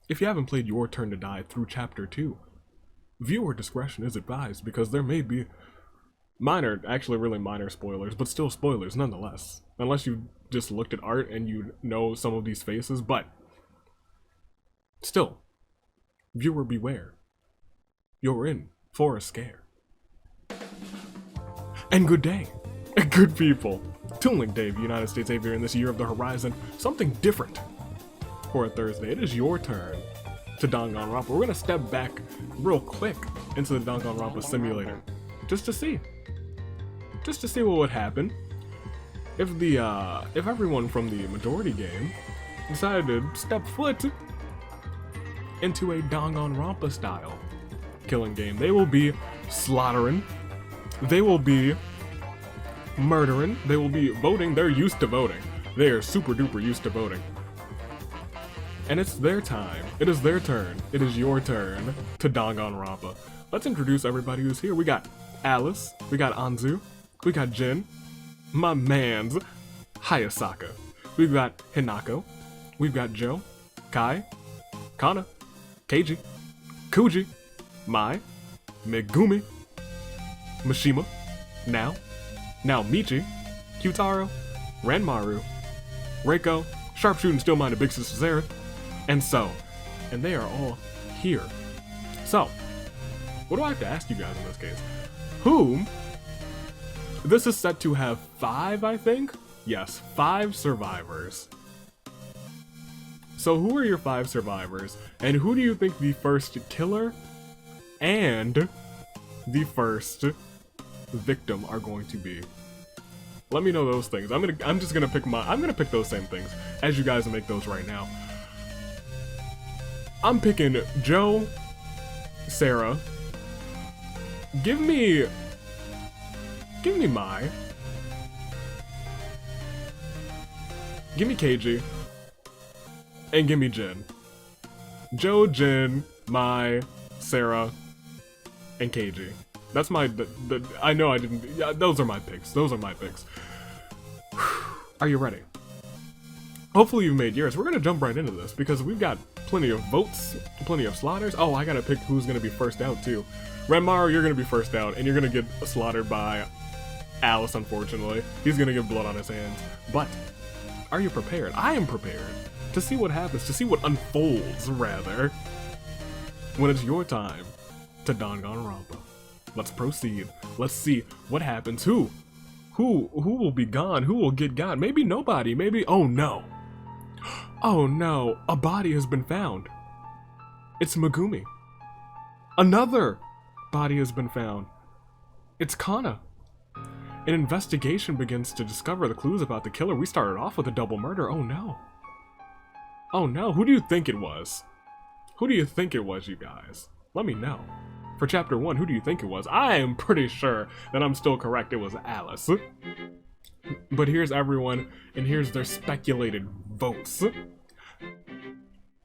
If you haven't played Your Turn to Die through Chapter 2, viewer discretion is advised because there may be minor, actually really minor spoilers, but still spoilers nonetheless. Unless you just looked at art and you know some of these faces, but still, viewer beware. You're in for a scare. And good day, good people. Toon Link Day of the United States Aviator in this year of the horizon, something different for a Thursday. It is your turn to Danganronpa. We're gonna step back real quick into the Danganronpa simulator, just to see what would happen if everyone from the majority game decided to step foot into a Danganronpa style killing game. They will be slaughtering, they will be murdering, they will be voting. They're used to voting. They are super duper used to voting. And it's their time. It is their turn. It is your turn to Danganronpa. Let's introduce everybody who's here. We got Alice, we got Anzu, we got Jin, my man's Hayasaka. We've got Hinako, we've got Joe, Kai, Kana, Keiji, Kuji, Mai, Megumi, Mishima, Now Michi, Kyutaro, Ranmaru, Reiko, Sharpshooting Still-Minded Big Sister Sarah, and So. And they are all here. So, what do I have to ask you guys in this case? This is set to have 5, I think? Yes, 5 survivors. So who are your 5 survivors? And who do you think the first killer and the first victim are going to be? Let me know those things. I'm gonna pick those same things as you guys make those right now. I'm picking Joe, Sarah. Give me Mai. Give me Keiji. And give me Jin. Joe, Jin, Mai, Sarah, and Keiji. That's my, I know I didn't, yeah, those are my picks. Those are my picks. Are you ready? Hopefully you've made yours. We're gonna jump right into this because we've got plenty of votes, plenty of slaughters. Oh, I gotta pick who's gonna be first out too. Ranmaru, you're gonna be first out, and you're gonna get slaughtered by Alice, unfortunately. He's gonna get blood on his hands. But, are you prepared? I am prepared to see what happens, to see what unfolds, rather, when it's your time to Danganronpa. Let's proceed. Let's see what happens. Who will be gone? Who will get gone? Maybe nobody. Maybe, oh no. Oh no, a body has been found. It's Megumi. Another body has been found. It's Kana. An investigation begins to discover the clues about the killer. We started off with a double murder. Oh no. Oh no, who do you think it was? Who do you think it was, you guys? Let me know. For chapter 1, who do you think it was? I am pretty sure that I'm still correct. It was Alice. But here's everyone, and here's their speculated votes.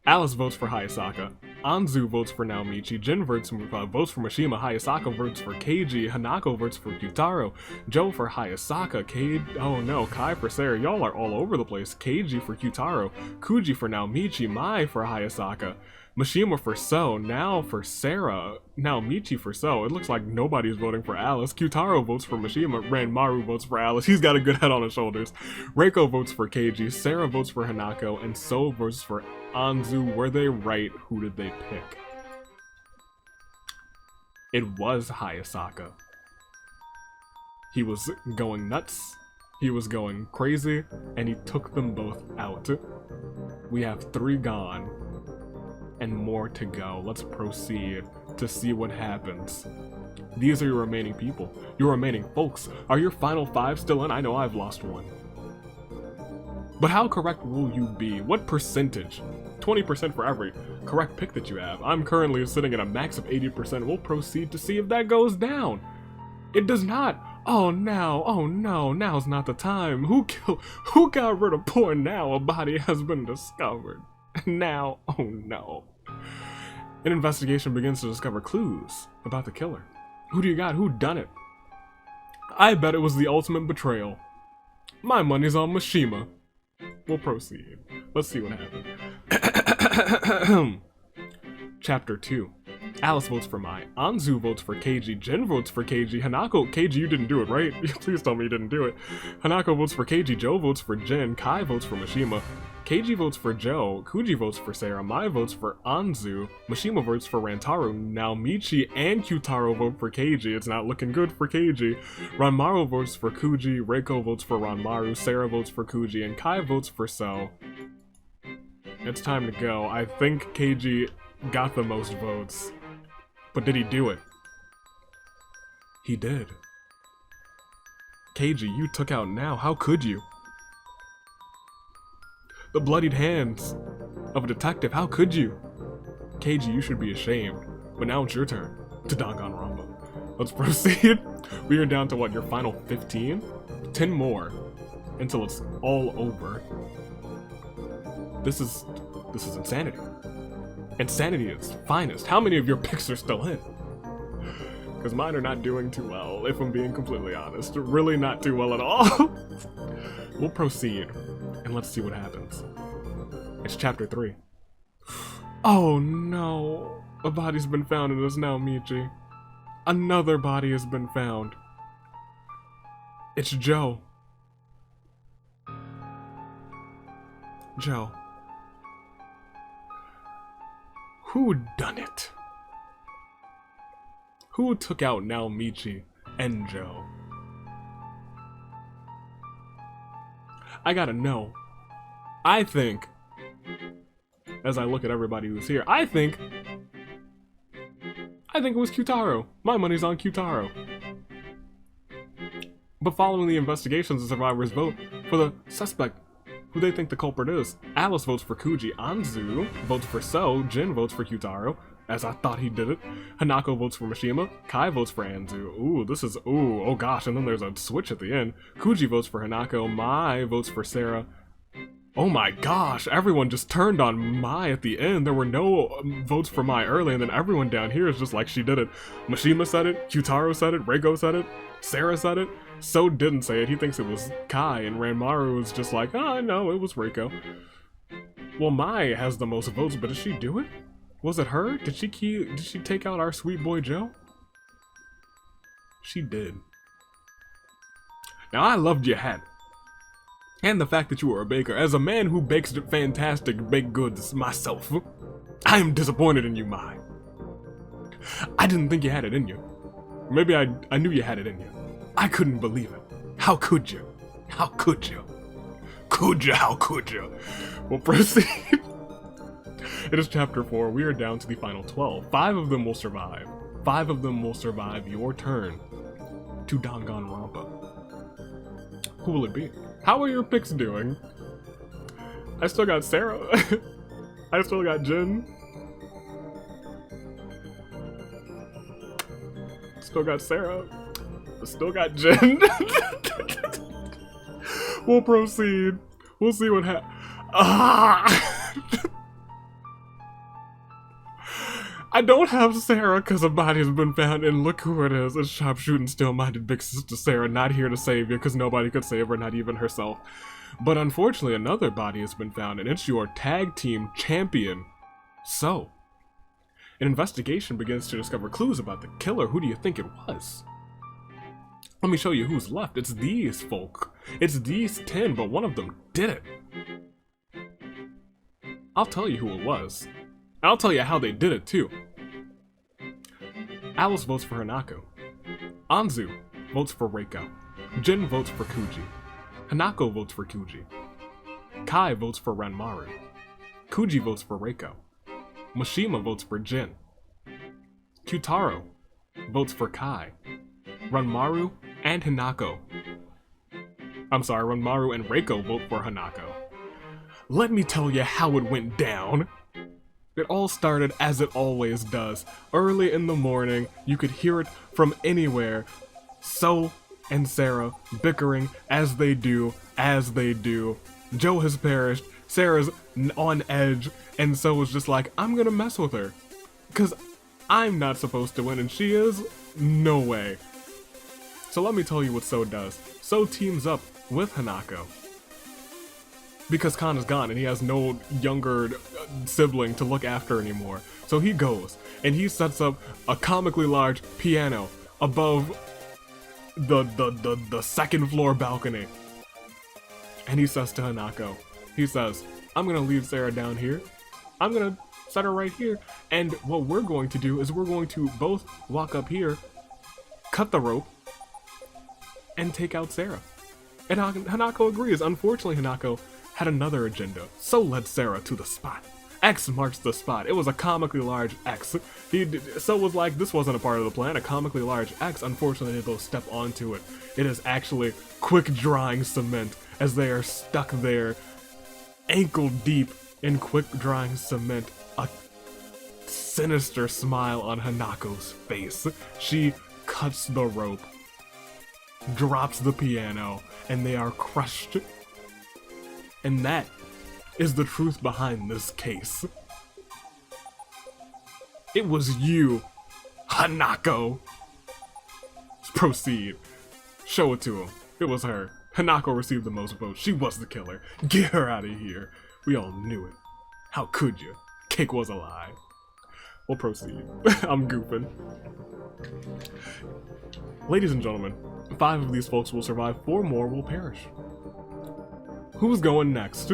Alice votes for Hayasaka. Anzu votes for Naomichi. Jin votes for Mishima. Hayasaka votes for Keiji. Hanako votes for Kyutaro. Joe for Hayasaka. Oh no, Kai for Sarah. Y'all are all over the place. Keiji for Kyutaro. Kuji for Naomichi. Mai for Hayasaka. Mishima for So, Now for Sarah, Naomichi for So. It looks like nobody's voting for Alice. Kyutaro votes for Mishima, Ranmaru votes for Alice. He's got a good head on his shoulders. Reiko votes for Keiji, Sarah votes for Hanako, and So votes for Anzu. Were they right? Who did they pick? It was Hayasaka. He was going nuts, he was going crazy, and he took them both out. We have 3 gone. And more to go. Let's proceed to see what happens. These are your remaining people. Your remaining folks. Are your final 5 still in? I know I've lost 1. But how correct will you be? What percentage? 20% for every correct pick that you have. I'm currently sitting at a max of 80%. We'll proceed to see if that goes down. It does not. Oh no, oh no, now's not the time. Who got rid of poor Now? A body has been discovered. Now, oh no. An investigation begins to discover clues about the killer. Who do you got? Who done it? I bet it was the ultimate betrayal. My money's on Mishima. We'll proceed. Let's see what happens. Chapter 2. Alice votes for Mai. Anzu votes for Keiji. Jin votes for Keiji. Hanako, Keiji, you didn't do it, right? Please tell me you didn't do it. Hanako votes for Keiji. Joe votes for Jin. Kai votes for Mishima. Keiji votes for Joe. Kuji votes for Sarah. Mai votes for Anzu. Mishima votes for Rantaru. Now Michi and Kyutaro vote for Keiji. It's not looking good for Keiji. Ranmaru votes for Kuji. Reiko votes for Ranmaru. Sarah votes for Kuji. And Kai votes for So. It's time to go. I think Keiji got the most votes. But did he do it? He did. Keiji, you took out now. How could you? The bloodied hands of a detective. How could you? Keiji, you should be ashamed. But now it's your turn to Danganronpa. Let's proceed. We are down to what, your final 15? 10 more until it's all over. This is insanity. Insanity at its finest. How many of your picks are still in? Because mine are not doing too well, if I'm being completely honest. Really not too well at all. We'll proceed, and let's see what happens. It's chapter 3. Oh no! A body's been found and it's now Michi. Another body has been found. It's Joe. Joe. Who done it? Who took out now Michi and Joe? I gotta know. I think, as I look at everybody who's here, I think it was Kyutaro. My money's on Kyutaro. But following the investigations, the survivors vote for the suspect who they think the culprit is. Alice votes for Kuji. Anzu votes for So. Jin votes for Kyutaro, as I thought he did it. Hanako votes for Mishima. Kai votes for Anzu. Oh gosh, and then there's a switch at the end. Kuji votes for Hanako. Mai votes for Sarah. Oh my gosh, everyone just turned on Mai at the end. There were no votes for Mai early, and then everyone down here is just like, she did it. Mishima said it. Kyutaro said it. Reiko said it. Sarah said it. So didn't say it. He thinks it was Kai, and Ranmaru was just like, no, it was Reiko. Well, Mai has the most votes, but did she do it? Was it her? Did she take out our sweet boy Joe? She did. Now, I loved your hat. And the fact that you were a baker. As a man who bakes fantastic baked goods myself, I am disappointed in you, Mai. I didn't think you had it in you. Maybe I knew you had it in you. I couldn't believe it. How could you? How could you? How could you? We'll proceed. It is chapter 4. We are down to the final 12. 5 of them will survive. 5 of them will survive your turn to Danganronpa. Who will it be? How are your picks doing? I still got Sarah. I still got Jin. Still got Sarah. Still got Jin. We'll proceed. We'll see what happens. I don't have Sarah because a body has been found, and look who it is. It's sharpshooting, still-minded big sister Sarah, not here to save you because nobody could save her, not even herself. But unfortunately, another body has been found, and it's your tag team champion. So, an investigation begins to discover clues about the killer. Who do you think it was? Let me show you who's left. It's these folk. It's these 10, but one of them did it. I'll tell you who it was. I'll tell you how they did it, too. Alice votes for Hanako. Anzu votes for Reiko. Jin votes for Kuji. Hanako votes for Kuji. Kai votes for Ranmaru. Kuji votes for Reiko. Mishima votes for Jin. Kyutaro votes for Kai. Ranmaru and Hanako. Ranmaru and Reiko vote for Hanako. Let me tell you how it went down. It all started as it always does. Early in the morning, you could hear it from anywhere. So and Sarah bickering as they do. Joe has perished, Sarah's on edge, and So was just like, I'm gonna mess with her. Because I'm not supposed to win and she is? No way. So let me tell you what So does. So teams up with Hanako. Because Khan is gone and he has no younger sibling to look after anymore. So he goes, and he sets up a comically large piano above the second floor balcony. And he says to Hanako, he says, I'm gonna leave Sarah down here. I'm gonna set her right here. And what we're going to do is we're going to both walk up here, cut the rope, and take out Sarah. And Hanako agrees. Unfortunately, Hanako had another agenda, so led Sarah to the spot. X marks the spot. It was a comically large X. So it was like, this wasn't a part of the plan, a comically large X. Unfortunately, they both step onto it. It is actually quick drying cement as they are stuck there, ankle deep in quick drying cement. A sinister smile on Hanako's face. She cuts the rope, drops the piano, and they are crushed. And that is the truth behind this case. It was you, Hanako. Proceed. Show it to him. It was her. Hanako received the most votes. She was the killer. Get her out of here. We all knew it. How could you? Cake was a lie. We'll proceed. I'm goofing. Ladies and gentlemen, 5 of these folks will survive, 4 more will perish. Who's going next?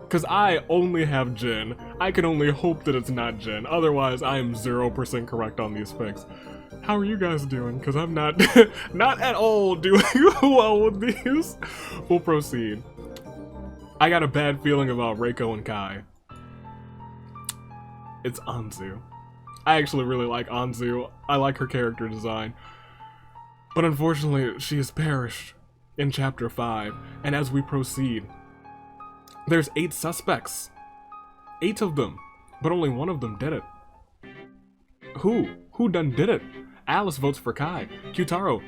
Because I only have Jin. I can only hope that it's not Jin. Otherwise, I am 0% correct on these picks. How are you guys doing? Because I'm not, not at all doing well with these. We'll proceed. I got a bad feeling about Reiko and Kai. It's Anzu. I actually really like Anzu. I like her character design. But unfortunately, she has perished in Chapter 5. And as we proceed, there's 8 suspects. 8 of them. But only 1 of them did it. Who? Who done did it? Alice votes for Kai. Kyutaro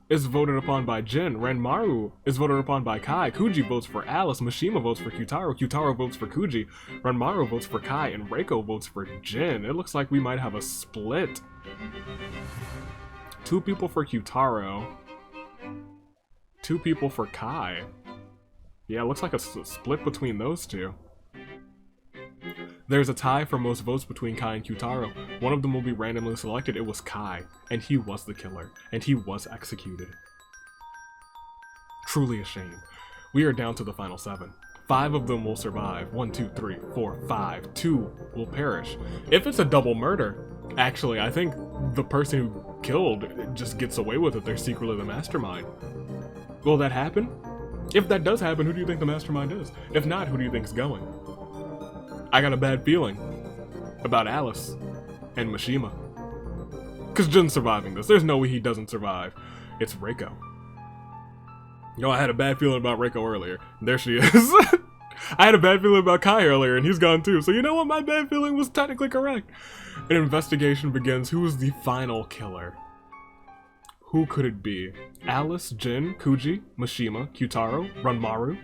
is voted upon by Jin. Ranmaru is voted upon by Kai. Kuji votes for Alice. Mishima votes for Kyutaro. Kyutaro votes for Kuji. Ranmaru votes for Kai. And Reiko votes for Jin. It looks like we might have a split. 2 people for Kyutaro. 2 people for Kai. Yeah, it looks like a split between those 2. There's a tie for most votes between Kai and Kyutaro. One of them will be randomly selected. It was Kai, and he was the killer, and he was executed. Truly a shame. We are down to the final 7. 5 of them will survive. 1, 2, 3, 4, 5. 2 will perish. If it's a double murder, actually, I think the person who killed just gets away with it. They're secretly the mastermind. Will that happen? If that does happen, who do you think the mastermind is? If not, who do you think is going? I got a bad feeling about Alice and Mishima. Because Jin's surviving this. There's no way he doesn't survive. It's Reiko. You know, I had a bad feeling about Reiko earlier. There she is. I had a bad feeling about Kai earlier, and he's gone too. So you know what? My bad feeling was technically correct. An investigation begins. Who is the final killer? Who could it be? Alice, Jin, Kuji, Mishima, Kyutaro, Ranmaru?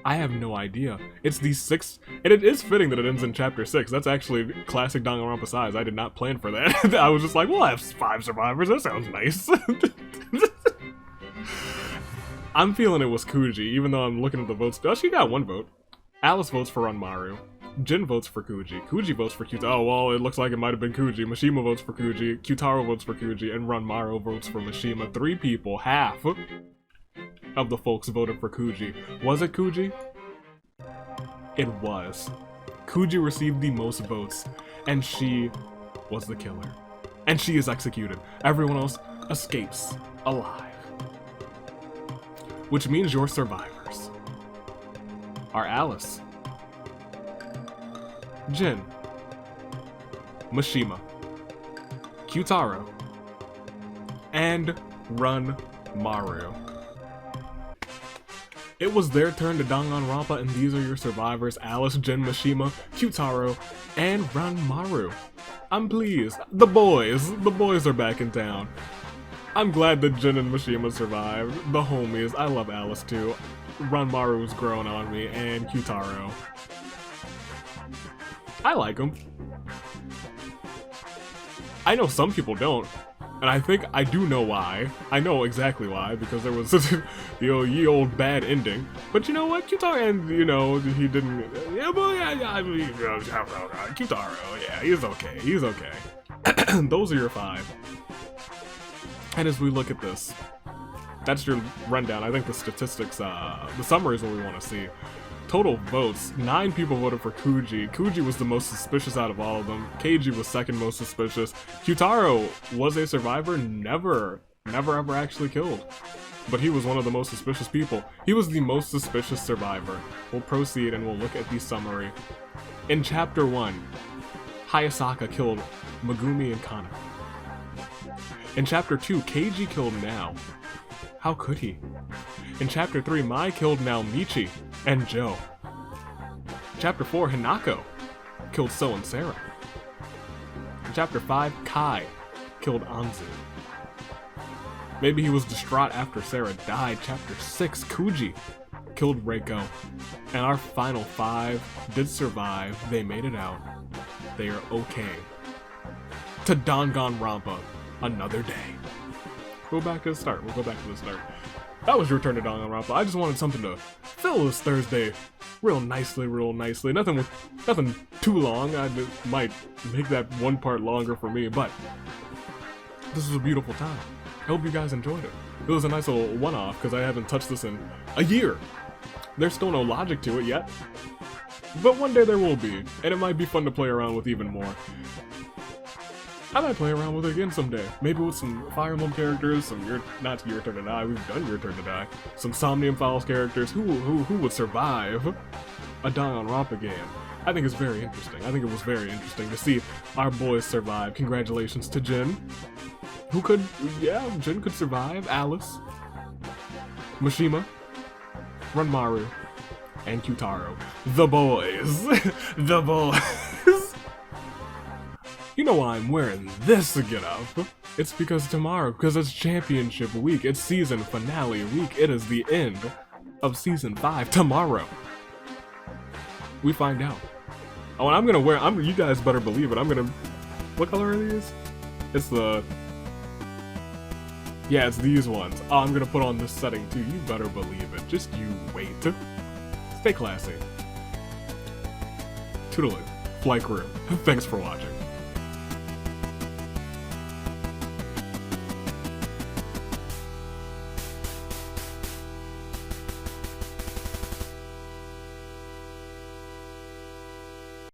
I have no idea. It's the 6th, and it is fitting that it ends in Chapter 6. That's actually classic Danganronpa size. I did not plan for that. I was just like, we'll have 5 survivors. That sounds nice. I'm feeling it was Kuji, even though I'm looking at the votes. Oh, she got 1 vote. Alice votes for Ranmaru. Jin votes for Kuji. Kuji votes for Kyutaro. Oh, well, it looks like it might have been Kuji. Mishima votes for Kuji. Kyutaro votes for Kuji. And Ranmaru votes for Mishima. 3 people, half of the folks voted for Kuji. Was it Kuji? It was. Kuji received the most votes, and she was the killer. And she is executed. Everyone else escapes alive. Which means your survivors are Alice, Jin, Mishima, Kyutaro, and Ranmaru. It was their turn to Danganronpa, and these are your survivors: Alice, Jin, Mishima, Kyutaro, and Ranmaru. I'm pleased. The boys are back in town. I'm glad that Jin and Mishima survived. The homies. I love Alice too. Ranmaru's grown on me, and Kyutaro. I like him. I know some people don't. And I think I do know why. I know exactly why, because there was ye old bad ending. But you know what? Kyutaro, and you know, he didn't. Yeah, but Kyutaro, yeah, he's okay. He's okay. Those are your 5. And as we look at this, that's your rundown. I think the statistics, the summary is what we want to see. Total votes, 9 people voted for Kuji. Kuji was the most suspicious out of all of them. Keiji was second most suspicious. Kyutaro was a survivor, never ever actually killed. But he was one of the most suspicious people. He was the most suspicious survivor. We'll proceed and we'll look at the summary. In Chapter 1, Hayasaka killed Megumi and Kana. In Chapter 2, Keiji killed Nao. How could he? In Chapter 3, Mai killed Naomichi and Joe. Chapter 4, Hinako killed So and Sarah. In Chapter 5, Kai killed Anzu. Maybe he was distraught after Sarah died. Chapter 6, Kuji killed Reiko. And our final 5 did survive. They made it out. They are okay. To Danganronpa, another day. Go back to the start. We'll go back to the start. That was your turn to Danganronpa. I just wanted something to fill this Thursday real nicely. Nothing too long. I might make that one part longer for me, but this was a beautiful time. I hope you guys enjoyed it. It was a nice little one-off because I haven't touched this in a year. There's still no logic to it yet, but one day there will be, and it might be fun to play around with even more. I might play around with it again someday. Maybe with some Fire Emblem characters, some not Your Turn to Die, we've done Your Turn to Die. Some Somnium Files characters, who would survive a Danganronpa game? I think it's very interesting. I think it was very interesting to see our boys survive. Congratulations to Jin. Who could, yeah, Jin could survive. Alice, Mishima, Ranmaru, and Kyutaro. The boys. The boys. You know why I'm wearing this get-up? It's because tomorrow, because it's championship week, it's season finale week, it is the end of season 5 tomorrow. We find out. Oh, and I'm gonna wear, you guys better believe it, what color are these? It's it's these ones. Oh, I'm gonna put on this setting too, you better believe it. Just you wait. Stay classy. Toodaloo. Flight crew. Thanks for watching.